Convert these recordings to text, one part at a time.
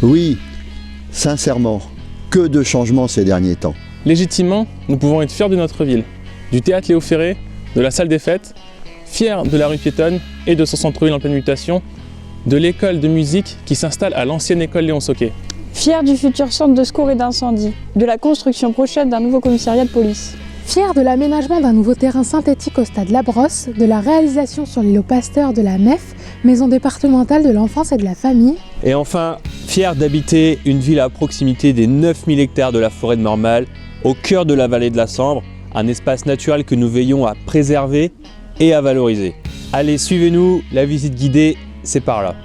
Oui, sincèrement, que de changements ces derniers temps. Légitimement, nous pouvons être fiers de notre ville, du théâtre Léo Ferré, de la salle des fêtes, fiers de la rue piétonne et de son centre-ville en pleine mutation, de l'école de musique qui s'installe à l'ancienne école Léon Sauquet. Fiers du futur centre de secours et d'incendie, de la construction prochaine d'un nouveau commissariat de police. Fiers de l'aménagement d'un nouveau terrain synthétique au stade Labrosse, de la réalisation sur l'îlot Pasteur de la MEF, maison départementale de l'enfance et de la famille. Et enfin, fiers d'habiter une ville à proximité des 9000 hectares de la forêt de Mormal, au cœur de la vallée de la Sambre, un espace naturel que nous veillons à préserver et à valoriser. Allez, suivez-nous, la visite guidée, c'est par là.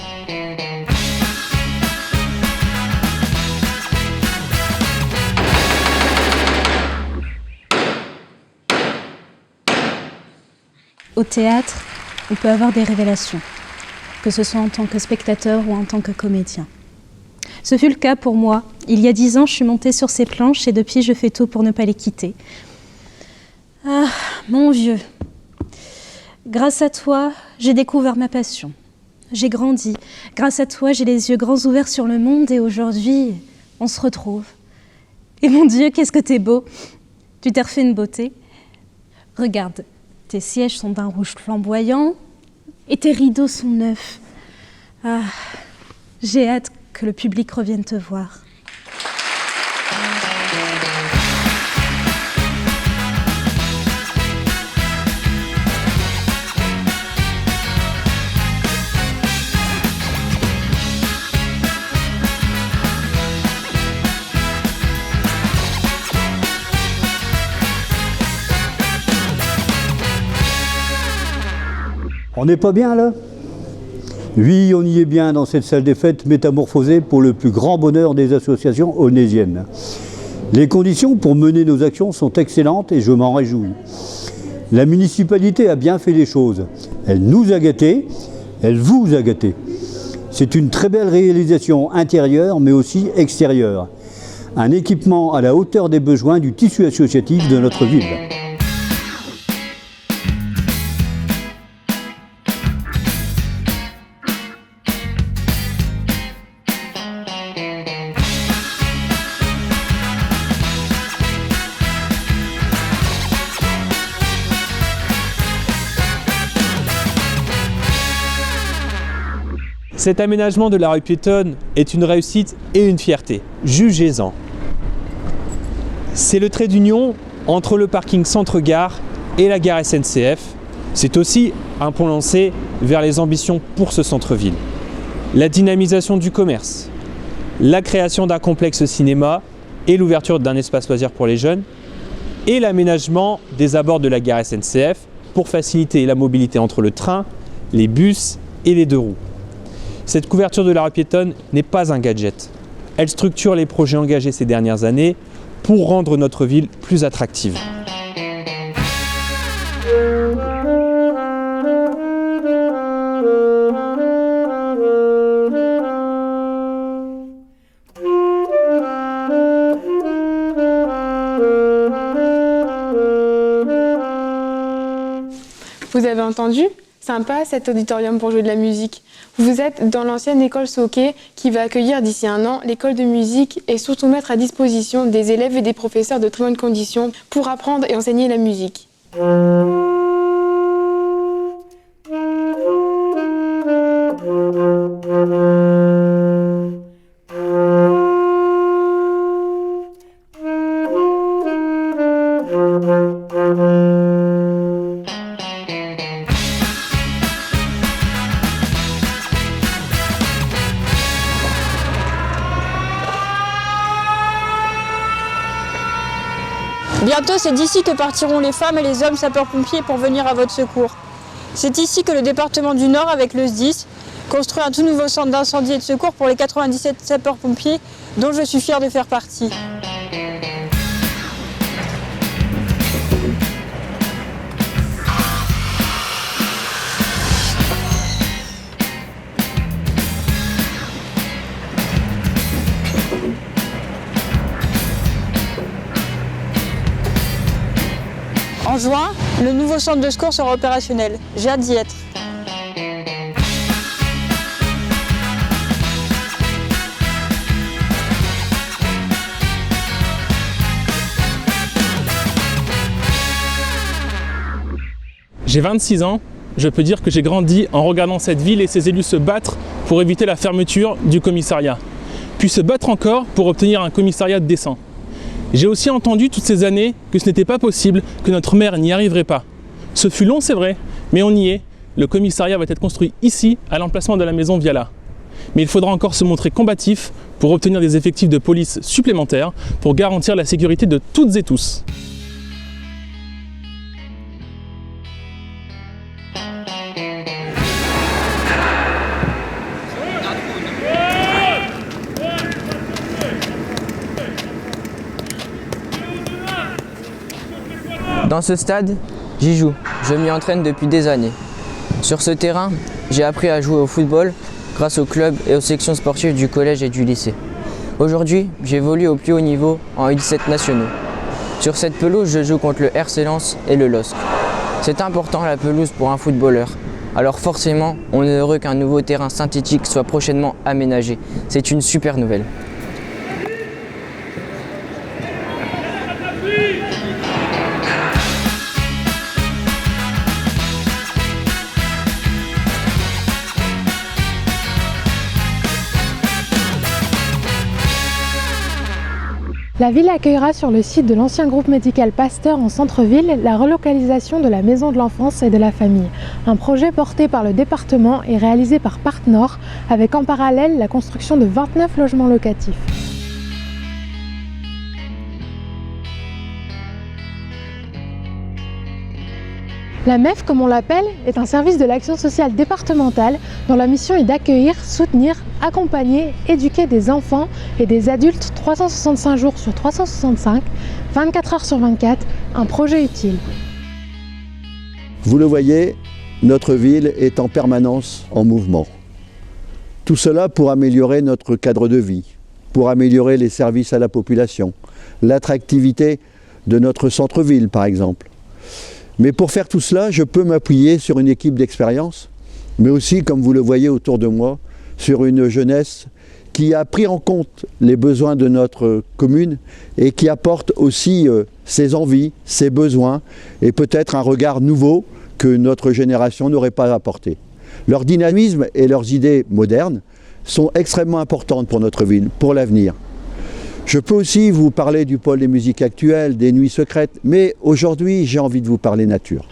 Au théâtre, on peut avoir des révélations, que ce soit en tant que spectateur ou en tant que comédien. Ce fut le cas pour moi. Il y a 10 ans, je suis montée sur ces planches et depuis, je fais tout pour ne pas les quitter. Ah, mon vieux, grâce à toi, j'ai découvert ma passion. J'ai grandi. Grâce à toi, j'ai les yeux grands ouverts sur le monde et aujourd'hui, on se retrouve. Et mon Dieu, qu'est-ce que t'es beau! Tu t'es refait une beauté. Regarde. Tes sièges sont d'un rouge flamboyant et tes rideaux sont neufs. Ah, j'ai hâte que le public revienne te voir. On n'est pas bien là? Oui, on y est bien dans cette salle des fêtes métamorphosée pour le plus grand bonheur des associations aulnésiennes. Les conditions pour mener nos actions sont excellentes et je m'en réjouis. La municipalité a bien fait les choses. Elle nous a gâtés, elle vous a gâtés. C'est une très belle réalisation intérieure mais aussi extérieure. Un équipement à la hauteur des besoins du tissu associatif de notre ville. Cet aménagement de la rue piétonne est une réussite et une fierté. Jugez-en. C'est le trait d'union entre le parking centre-gare et la gare SNCF. C'est aussi un pont lancé vers les ambitions pour ce centre-ville. La dynamisation du commerce, la création d'un complexe cinéma et l'ouverture d'un espace loisir pour les jeunes et l'aménagement des abords de la gare SNCF pour faciliter la mobilité entre le train, les bus et les deux roues. Cette couverture de la rue piétonne n'est pas un gadget. Elle structure les projets engagés ces dernières années pour rendre notre ville plus attractive. Vous avez entendu ? Sympa cet auditorium pour jouer de la musique. Vous êtes dans l'ancienne école Sauquet qui va accueillir d'ici un an l'école de musique et surtout mettre à disposition des élèves et des professeurs de très bonnes conditions pour apprendre et enseigner la musique. Bientôt, c'est d'ici que partiront les femmes et les hommes sapeurs-pompiers pour venir à votre secours. C'est ici que le département du Nord, avec le SDIS, construit un tout nouveau centre d'incendie et de secours pour les 97 sapeurs-pompiers dont je suis fière de faire partie. En juin, le nouveau centre de secours sera opérationnel. J'ai hâte d'y être. J'ai 26 ans, je peux dire que j'ai grandi en regardant cette ville et ses élus se battre pour éviter la fermeture du commissariat, puis se battre encore pour obtenir un commissariat décent. J'ai aussi entendu toutes ces années que ce n'était pas possible, que notre maire n'y arriverait pas. Ce fut long, c'est vrai, mais on y est. Le commissariat va être construit ici, à l'emplacement de la maison Viala. Mais il faudra encore se montrer combatif pour obtenir des effectifs de police supplémentaires pour garantir la sécurité de toutes et tous. Dans ce stade, j'y joue, je m'y entraîne depuis des années. Sur ce terrain, j'ai appris à jouer au football grâce au club et aux sections sportives du collège et du lycée. Aujourd'hui, j'évolue au plus haut niveau en U17 nationaux. Sur cette pelouse, je joue contre le RC Lens et le LOSC. C'est important la pelouse pour un footballeur. Alors forcément, on est heureux qu'un nouveau terrain synthétique soit prochainement aménagé. C'est une super nouvelle. La ville accueillera sur le site de l'ancien groupe médical Pasteur en centre-ville la relocalisation de la maison de l'enfance et de la famille. Un projet porté par le département et réalisé par Partnor avec en parallèle la construction de 29 logements locatifs. La MEF, comme on l'appelle, est un service de l'action sociale départementale dont la mission est d'accueillir, soutenir, accompagner, éduquer des enfants et des adultes 365 jours sur 365, 24 heures sur 24, un projet utile. Vous le voyez, notre ville est en permanence en mouvement. Tout cela pour améliorer notre cadre de vie, pour améliorer les services à la population, l'attractivité de notre centre-ville par exemple. Mais pour faire tout cela, je peux m'appuyer sur une équipe d'expérience, mais aussi, comme vous le voyez autour de moi, sur une jeunesse qui a pris en compte les besoins de notre commune et qui apporte aussi ses envies, ses besoins et peut-être un regard nouveau que notre génération n'aurait pas apporté. Leur dynamisme et leurs idées modernes sont extrêmement importantes pour notre ville, pour l'avenir. Je peux aussi vous parler du pôle des musiques actuelles, des nuits secrètes, mais aujourd'hui j'ai envie de vous parler nature.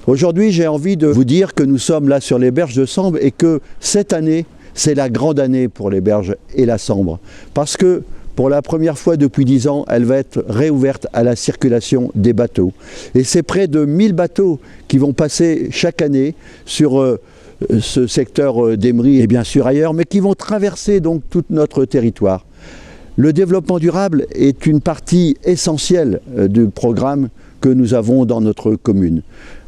Aujourd'hui j'ai envie de vous dire que nous sommes là sur les berges de Sambre et que cette année, c'est la grande année pour les berges et la Sambre. Parce que pour la première fois depuis 10 ans, elle va être réouverte à la circulation des bateaux. Et c'est près de 1000 bateaux qui vont passer chaque année sur ce secteur d'Emery et bien sûr ailleurs, mais qui vont traverser donc tout notre territoire. Le développement durable est une partie essentielle du programme que nous avons dans notre commune.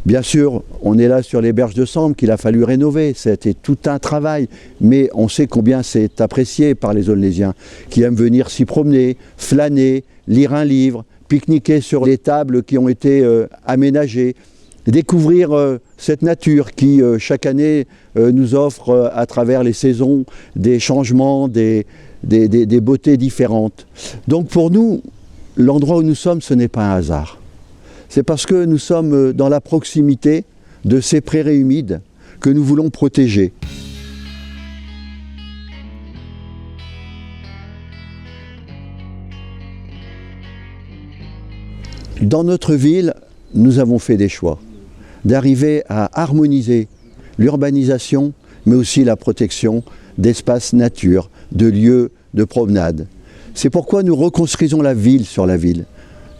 Bien sûr, on est là sur les berges de Sambre qu'il a fallu rénover, c'était tout un travail, mais on sait combien c'est apprécié par les Aulnésiens, qui aiment venir s'y promener, flâner, lire un livre, pique-niquer sur les tables qui ont été aménagées, découvrir cette nature qui, chaque année, nous offre à travers les saisons des changements, des beautés différentes. Donc pour nous, l'endroit où nous sommes, ce n'est pas un hasard. C'est parce que nous sommes dans la proximité de ces prairies humides que nous voulons protéger. Dans notre ville, nous avons fait des choix d'arriver à harmoniser l'urbanisation, mais aussi la protection d'espaces nature, de lieux de promenade. C'est pourquoi nous reconstruisons la ville sur la ville.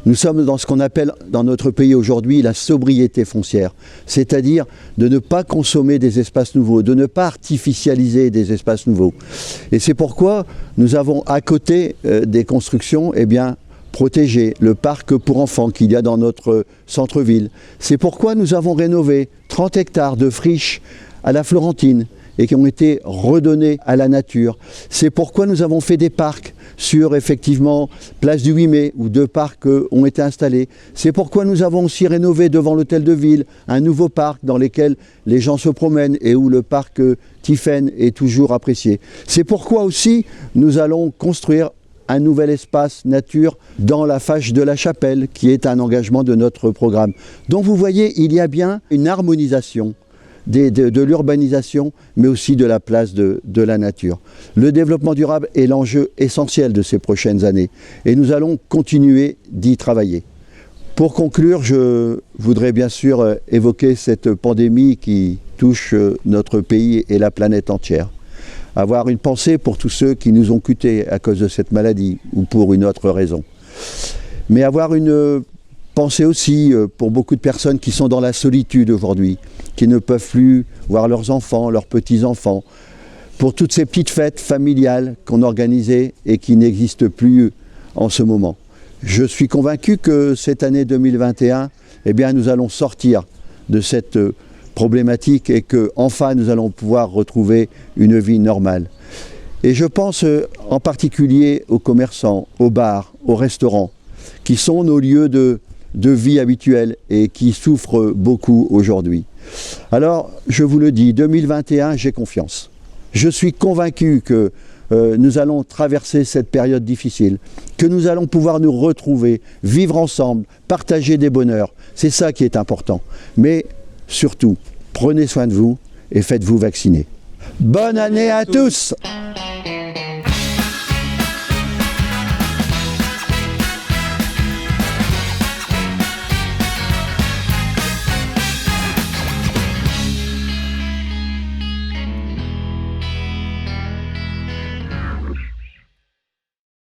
Nous sommes dans ce qu'on appelle dans notre pays aujourd'hui la sobriété foncière, c'est-à-dire de ne pas consommer des espaces nouveaux, de ne pas artificialiser des espaces nouveaux. Et c'est pourquoi nous avons à côté des constructions, protéger le parc pour enfants qu'il y a dans notre centre-ville. C'est pourquoi nous avons rénové 30 hectares de friches à la Florentine et qui ont été redonnés à la nature. C'est pourquoi nous avons fait des parcs sur, effectivement, place du 8 mai, où 2 parcs ont été installés. C'est pourquoi nous avons aussi rénové devant l'hôtel de ville un nouveau parc dans lequel les gens se promènent et où le parc Tiphaine est toujours apprécié. C'est pourquoi aussi nous allons construire un nouvel espace nature dans la Fâche de la Chapelle, qui est un engagement de notre programme. Donc vous voyez, il y a bien une harmonisation de l'urbanisation, mais aussi de la place de la nature. Le développement durable est l'enjeu essentiel de ces prochaines années et nous allons continuer d'y travailler. Pour conclure, je voudrais bien sûr évoquer cette pandémie qui touche notre pays et la planète entière. Avoir une pensée pour tous ceux qui nous ont quittés à cause de cette maladie ou pour une autre raison. Mais avoir une pensée aussi pour beaucoup de personnes qui sont dans la solitude aujourd'hui, qui ne peuvent plus voir leurs enfants, leurs petits-enfants, pour toutes ces petites fêtes familiales qu'on organisait et qui n'existent plus en ce moment. Je suis convaincu que cette année 2021, eh bien, nous allons sortir de cette problématique et qu'enfin nous allons pouvoir retrouver une vie normale. Et je pense en particulier aux commerçants, aux bars, aux restaurants, qui sont nos lieux de vie habituels et qui souffrent beaucoup aujourd'hui. Alors, je vous le dis, 2021, j'ai confiance. Je suis convaincu que nous allons traverser cette période difficile, que nous allons pouvoir nous retrouver, vivre ensemble, partager des bonheurs. C'est ça qui est important. Mais surtout, prenez soin de vous et faites-vous vacciner. Bonne année à tous!